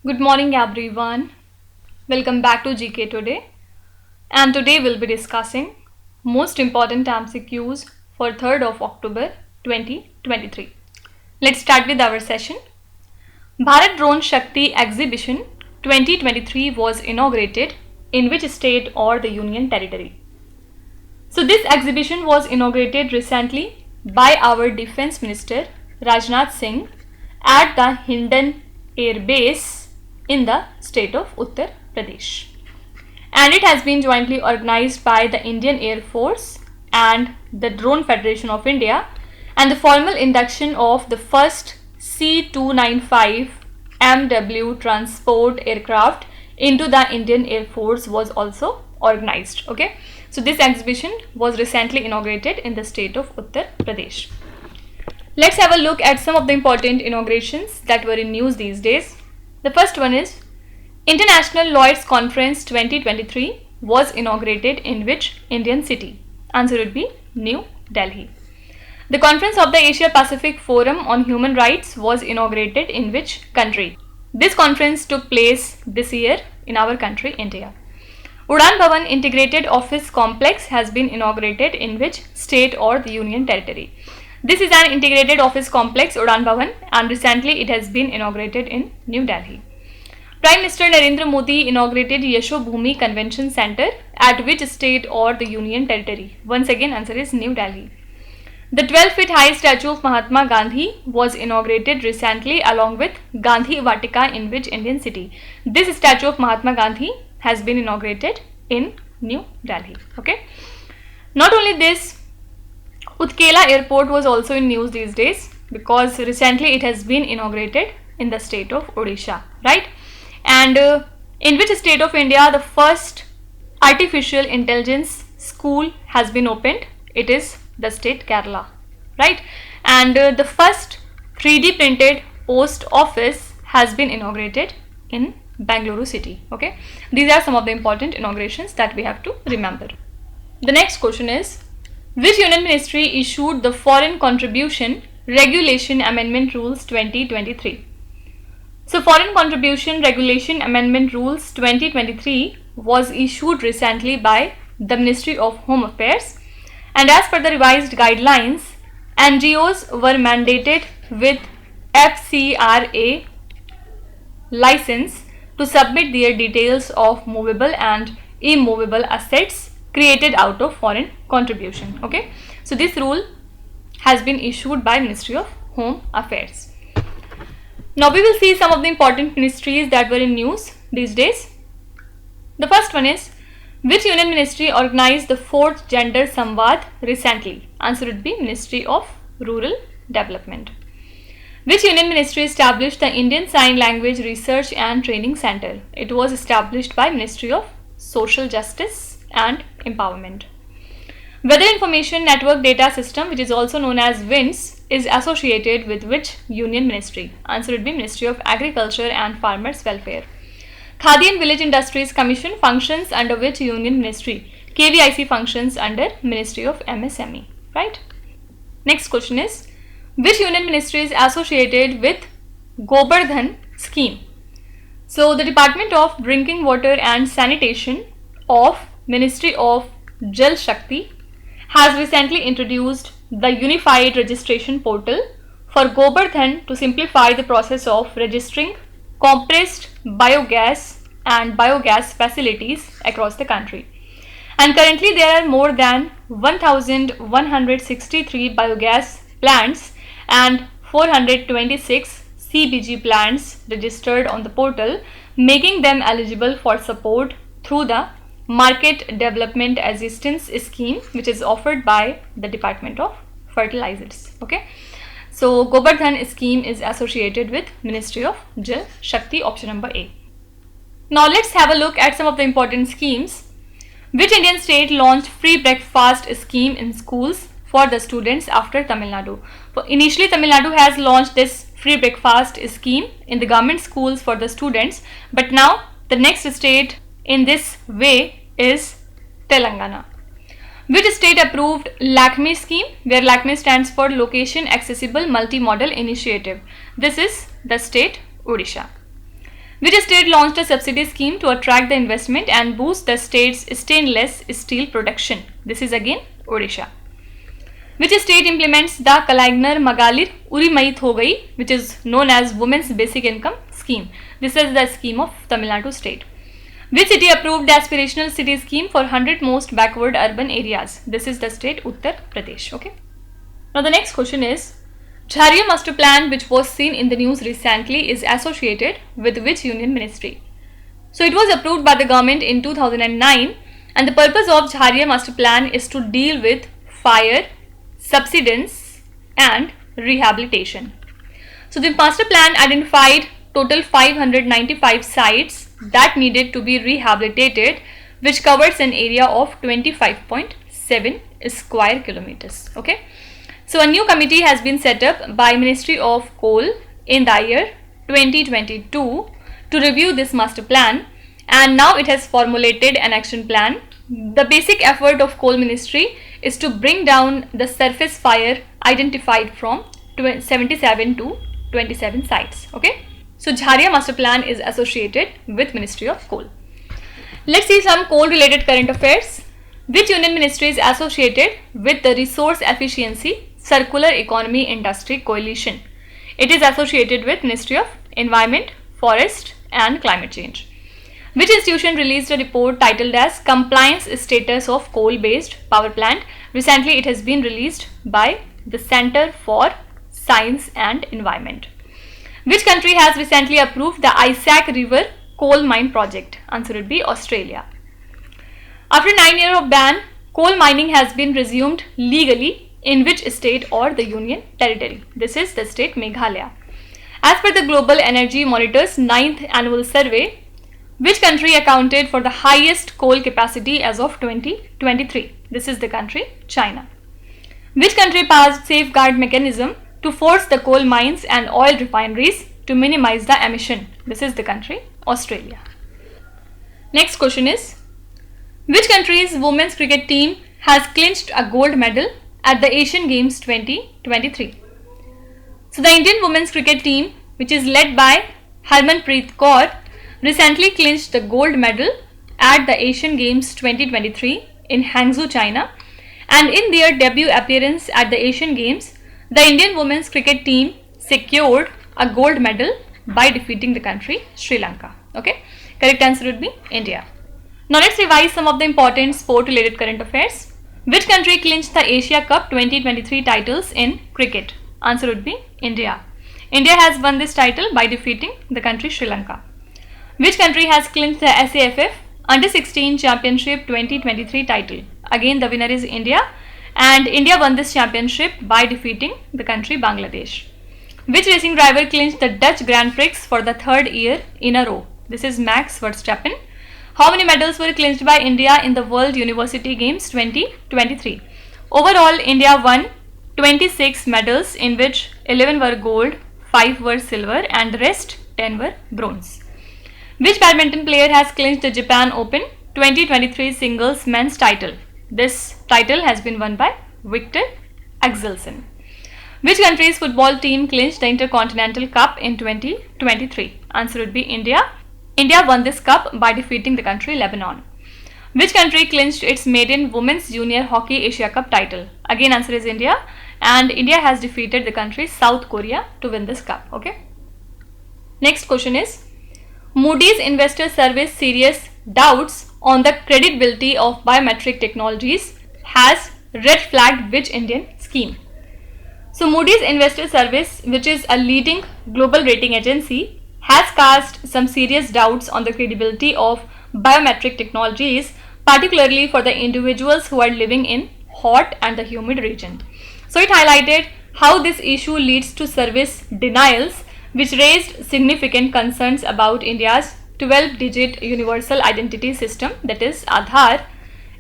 Good morning everyone. Welcome back to GK Today. And today we'll be discussing most important MCQs for 3rd of October 2023. Let's start with our session. Bharat Drone Shakti Exhibition 2023 was inaugurated in which state or the union territory? So this exhibition was inaugurated recently by our Defence Minister Rajnath Singh at the Hindon Air Base in the state of Uttar Pradesh. And it has been jointly organized by the Indian Air Force and the Drone Federation of India, and the formal induction of the first C-295 MW transport aircraft into the Indian Air Force was also organized. Okay, so this exhibition was recently inaugurated in the state of Uttar Pradesh. Let's have a look at some of the important inaugurations that were in news these days. The first one is International Lloyd's Conference 2023 was inaugurated in which Indian city? Answer would be New Delhi. The conference of the Asia Pacific Forum on Human Rights was inaugurated in which country? This conference took place this year in our country, India. Udan Bhawan Integrated Office Complex has been inaugurated in which state or the union territory? This is an integrated office complex, Udan Bhavan, and recently it has been inaugurated in New Delhi. Prime Minister Narendra Modi inaugurated Yasho Bhumi Convention Center at which state or the union territory? Once again, answer is New Delhi. The 12-feet high statue of Mahatma Gandhi was inaugurated recently along with Gandhi Vatika in which Indian city? This statue of Mahatma Gandhi has been inaugurated in New Delhi. Okay. Not only this, Utkela Airport was also in news these days because recently it has been inaugurated in the state of Odisha, right? And in which state of India the first artificial intelligence school has been opened? It is the state Kerala, right? And the first 3D printed post office has been inaugurated in Bangalore city. Okay, these are some of the important inaugurations that we have to remember. The next question is, which union ministry issued the Foreign Contribution Regulation Amendment Rules 2023? So Foreign Contribution Regulation Amendment Rules 2023 was issued recently by the Ministry of Home Affairs, and as per the revised guidelines, NGOs were mandated with FCRA license to submit their details of movable and immovable assets created out of foreign contribution. Okay, so this rule has been issued by Ministry of Home Affairs. Now we will see some of the important ministries that were in news these days. The first one is, which union ministry organized the 4th Gender Samvad recently? Answer would be Ministry of Rural Development. Which union ministry established the Indian Sign Language Research and Training Center? It was established by Ministry of Social Justice and Empowerment. Weather Information Network Data System, which is also known as WINS, is associated with which union ministry? Answer would be Ministry of Agriculture and Farmers Welfare. Khadi and Village Industries Commission functions under which union ministry? KVIC functions under Ministry of MSME, right? Next question is, which union ministry is associated with Gobardhan scheme? So the Department of Drinking Water and Sanitation of Ministry of Jal Shakti has recently introduced the Unified Registration Portal for Gobardhan to simplify the process of registering compressed biogas and biogas facilities across the country. And currently there are more than 1,163 biogas plants and 426 CBG plants registered on the portal, making them eligible for support through the Market Development Assistance Scheme, which is offered by the Department of Fertilizers. Okay, so Gobardhan scheme is associated with Ministry of Jal Shakti, option number A. Now let's have a look at some of the important schemes. Which Indian state launched free breakfast scheme in schools for the students after Tamil Nadu? Initially Tamil Nadu has launched this free breakfast scheme in the government schools for the students, but now the next state in this way is Telangana. Which state approved LACME scheme, where LACME stands for Location Accessible Multi-Modal Initiative? This is the state Odisha. Which state launched a subsidy scheme to attract the investment and boost the state's stainless steel production? This is again Odisha. Which state implements the Kalainar Magalir Urimait Hogai, which is known as Women's Basic Income Scheme? This is the scheme of Tamil Nadu state. Which city approved the aspirational city scheme for 100 most backward urban areas? This is the state Uttar Pradesh. Okay. Now the next question is, Jharkhand master plan, which was seen in the news recently, is associated with which union ministry? So it was approved by the government in 2009, and the purpose of Jharkhand master plan is to deal with fire, subsidence and rehabilitation. So the master plan identified total 595 sites that needed to be rehabilitated, which covers an area of 25.7 square kilometers. Okay. So a new committee has been set up by Ministry of Coal in the year 2022 to review this master plan, and now it has formulated an action plan. The basic effort of Coal Ministry is to bring down the surface fire identified from 77 to 27 sites. Okay. So Jharkhand master plan is associated with Ministry of Coal. Let's see some coal related current affairs. Which union ministry is associated with the Resource Efficiency Circular Economy Industry Coalition? It is associated with Ministry of Environment, Forest and Climate Change. Which institution released a report titled as Compliance Status of Coal-Based Power Plant? Recently it has been released by the Center for Science and Environment. Which country has recently approved the Isaac River coal mine project? Answer would be Australia. After 9 years of ban, coal mining has been resumed legally in which state or the union territory? This is the state Meghalaya. As per the Global Energy Monitor's 9th annual survey, which country accounted for the highest coal capacity as of 2023? This is the country China. Which country passed safeguard mechanism to force the coal mines and oil refineries to minimize the emission? This is the country Australia. Next question is, which country's women's cricket team has clinched a gold medal at the Asian Games 2023? So the Indian women's cricket team, which is led by Harmanpreet Kaur, recently clinched the gold medal at the Asian Games 2023 in Hangzhou, China, and in their debut appearance at the Asian Games, the Indian women's cricket team secured a gold medal by defeating the country Sri Lanka. Okay, correct answer would be India. Now let's revise some of the important sport related current affairs. Which country clinched the Asia Cup 2023 titles in cricket? Answer would be India. India has won this title by defeating the country Sri Lanka. Which country has clinched the SAFF Under 16 Championship 2023 title? Again the winner is India, and India won this championship by defeating the country Bangladesh. Which racing driver clinched the Dutch Grand Prix for the third year in a row? This is Max Verstappen. How many medals were clinched by India in the World University Games 2023? Overall, India won 26 medals, in which 11 were gold, 5 were silver and the rest 10 were bronze. Which badminton player has clinched the Japan Open 2023 singles men's title? This title has been won by Victor Axelsen. Which country's football team clinched the Intercontinental Cup in 2023? Answer would be India. India won this cup by defeating the country Lebanon. Which country clinched its maiden Women's Junior Hockey Asia Cup title? Again answer is India, and India has defeated the country South Korea to win this cup. Okay. Next question is, Moody's Investor Service serious doubts on the credibility of biometric technologies has red flagged which Indian scheme? So Moody's Investor Service, which is a leading global rating agency, has cast some serious doubts on the credibility of biometric technologies, particularly for the individuals who are living in hot and the humid region. So it highlighted how this issue leads to service denials, which raised significant concerns about India's 12-digit universal identity system, that is Aadhaar,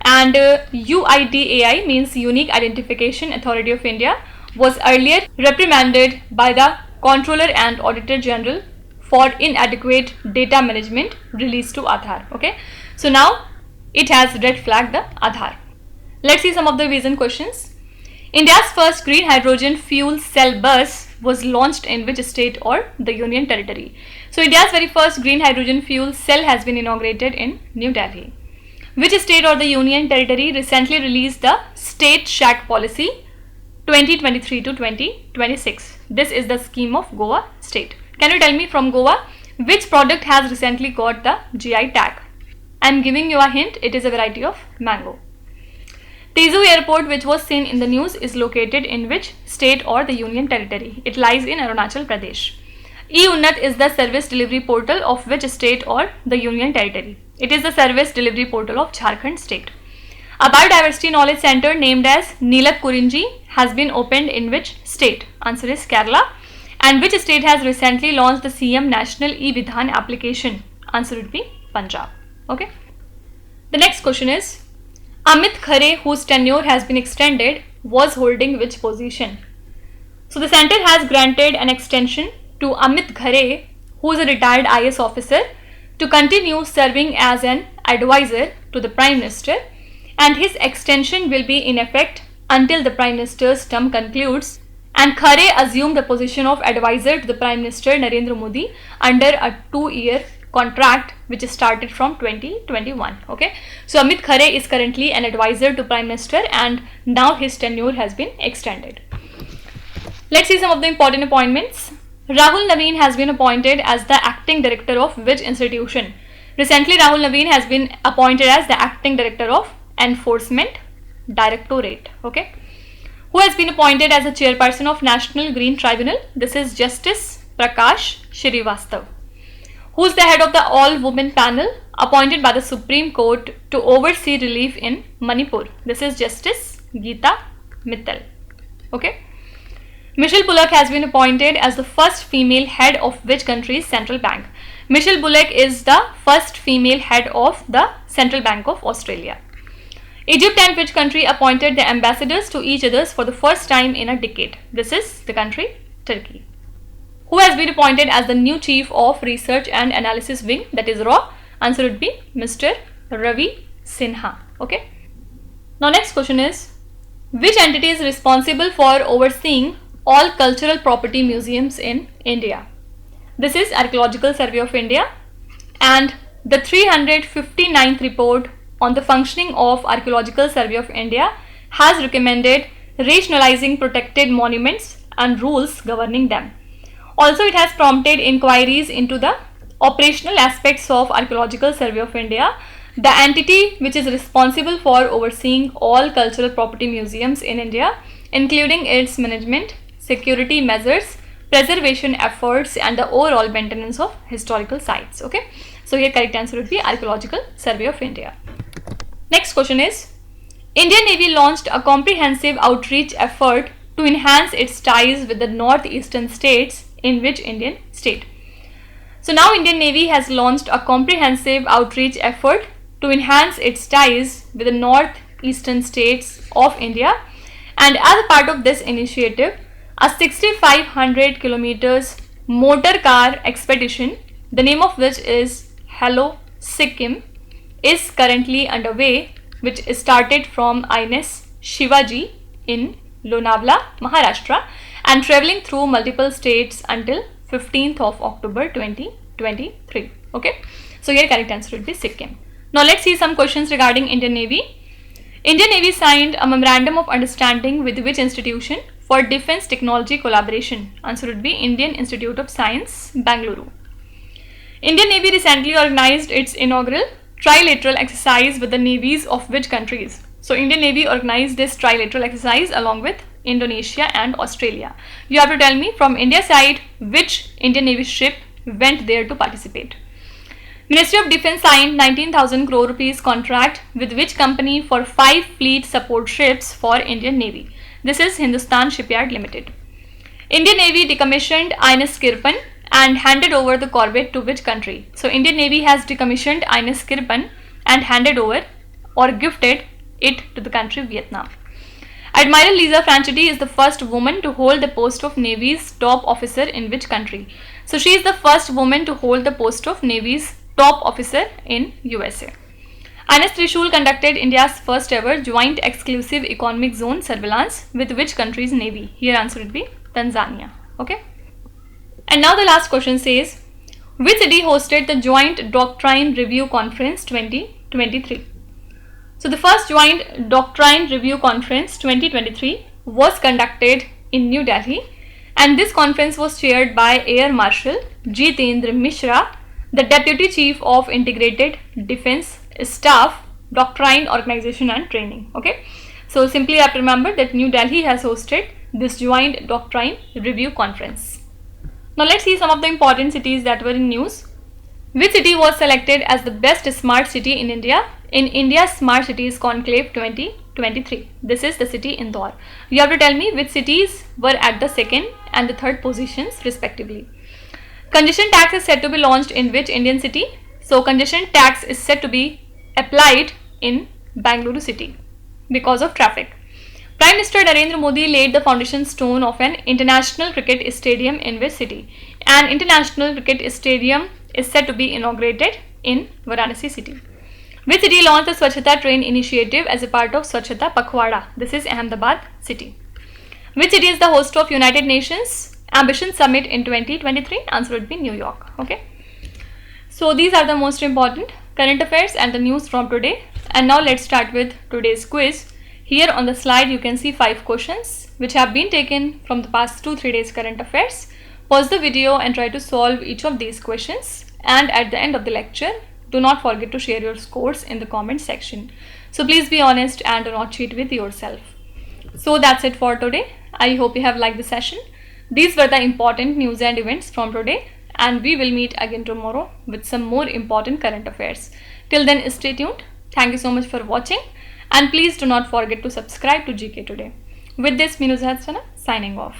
and UIDAI means Unique Identification Authority of India, was earlier reprimanded by the Comptroller and Auditor General for inadequate data management released to Aadhaar. Okay, so now it has red flagged the Aadhaar. Let's see some of the revision questions. India's first green hydrogen fuel cell bus was launched in which state or the Union Territory? So India's very first green hydrogen fuel cell has been inaugurated in New Delhi. Which state or the Union Territory recently released the State Shack Policy 2023 to 2026? This is the scheme of Goa state. Can you tell me from Goa which product has recently got the GI tag? I am giving you a hint, it is a variety of mango. Tezu Airport, which was seen in the news, is located in which state or the Union Territory? It lies in Arunachal Pradesh. E-Unnat is the service delivery portal of which state or the Union Territory? It is the service delivery portal of Jharkhand state. A biodiversity knowledge center named as Neelak Kurinji has been opened in which state? Answer is Kerala. And which state has recently launched the CM National E-Vidhan application? Answer would be Punjab. Okay. The next question is, Amit Khare, whose tenure has been extended, was holding which position? So the center has granted an extension to Amit Khare, who is a retired IS officer, to continue serving as an advisor to the Prime Minister, and his extension will be in effect until the Prime Minister's term concludes, and Khare assumed the position of advisor to the Prime Minister Narendra Modi under a 2-year contract which started from 2021. Okay, so Amit Khare is currently an advisor to Prime Minister and now his tenure has been extended. Let's see some of the important appointments. Rahul Naveen has been appointed as the acting director of which institution? Recently, Rahul Naveen has been appointed as the acting director of Enforcement Directorate. Okay, who has been appointed as the chairperson of National Green Tribunal? This is Justice Prakash Srivastav. Who is the head of the all-women panel appointed by the Supreme Court to oversee relief in Manipur? This is Justice Geeta Mittal. Okay. Michelle Bullock has been appointed as the first female head of which country's central bank? Michelle Bullock is the first female head of the Central Bank of Australia. Egypt and which country appointed the ambassadors to each other for the first time in a decade? This is the country Turkey. Who has been appointed as the new chief of research and analysis wing, that is RAW? Answer would be Mr. Ravi Sinha. Okay. Now next question is, which entity is responsible for overseeing all cultural property museums in India? This is Archaeological Survey of India, and the 359th report on the functioning of Archaeological Survey of India has recommended rationalizing protected monuments and rules governing them. Also, it has prompted inquiries into the operational aspects of Archaeological Survey of India, the entity which is responsible for overseeing all cultural property museums in India, including its management, security measures, preservation efforts, and the overall maintenance of historical sites. Okay, so here correct answer would be Archaeological Survey of India. Next question is, Indian Navy launched a comprehensive outreach effort to enhance its ties with the northeastern states in which Indian state? So now Indian Navy has launched a comprehensive outreach effort to enhance its ties with the northeastern states of India, and as a part of this initiative, a 6,500 kilometers motor car expedition, the name of which is Hello Sikkim, is currently underway, which started from INS Shivaji in Lonavala, Maharashtra, and traveling through multiple states until 15th of October 2023. Okay, so here correct answer would be Sikkim. Now let's see some questions regarding Indian Navy. Indian Navy signed a memorandum of understanding with which institution for defense technology collaboration? Answer would be Indian Institute of Science, Bangalore. Indian Navy recently organized its inaugural trilateral exercise with the navies of which countries? So Indian Navy organized this trilateral exercise along with Indonesia and Australia. You have to tell me from India side which Indian Navy ship went there to participate. Ministry of Defence signed 19,000 crore rupees contract with which company for 5 fleet support ships for Indian Navy? This is Hindustan Shipyard Limited. Indian Navy decommissioned INS Kirpan and handed over the corvette to which country? So Indian Navy has decommissioned INS Kirpan and handed over or gifted it to the country Vietnam. Admiral Lisa Franchitti is the first woman to hold the post of Navy's top officer in which country? So she is the first woman to hold the post of Navy's top officer in USA. INS Trishul conducted India's first ever joint exclusive economic zone surveillance with which country's navy? Here answer would be Tanzania. Okay. And now the last question says, which city hosted the Joint Doctrine Review Conference 2023? So the first Joint Doctrine Review Conference 2023 was conducted in New Delhi, and this conference was chaired by Air Marshal Jitendra Mishra, the Deputy Chief of Integrated Defense Staff, Doctrine, Organization and Training. Okay, so simply you have to remember that New Delhi has hosted this Joint Doctrine Review Conference. Now let's see some of the important cities that were in news. Which city was selected as the best smart city in India in India's Smart Cities Conclave 2023? This is the city Indore. You have to tell me which cities were at the second and the third positions respectively. Congestion tax is said to be launched in which Indian city? So congestion tax is said to be applied in Bangalore city because of traffic. Prime Minister Narendra Modi laid the foundation stone of an international cricket stadium in which city? An international cricket stadium is said to be inaugurated in Varanasi city. Which city launched the Swachhata Train initiative as a part of Swachhata Pakhwada? This is Ahmedabad city. Which city is the host of United Nations Ambition Summit in 2023? Answer would be New York. Okay. So these are the most important current affairs and the news from today. And now let's start with today's quiz. Here on the slide you can see 5 questions which have been taken from the past 2-3 days current affairs. Pause the video and try to solve each of these questions, and at the end of the lecture do not forget to share your scores in the comment section. So please be honest and do not cheat with yourself. So that's it for today. I hope you have liked the session. These were the important news and events from today, and we will meet again tomorrow with some more important current affairs. Till then, stay tuned. Thank you so much for watching, and please do not forget to subscribe to GK Today. With this, Minu Zahadsana signing off.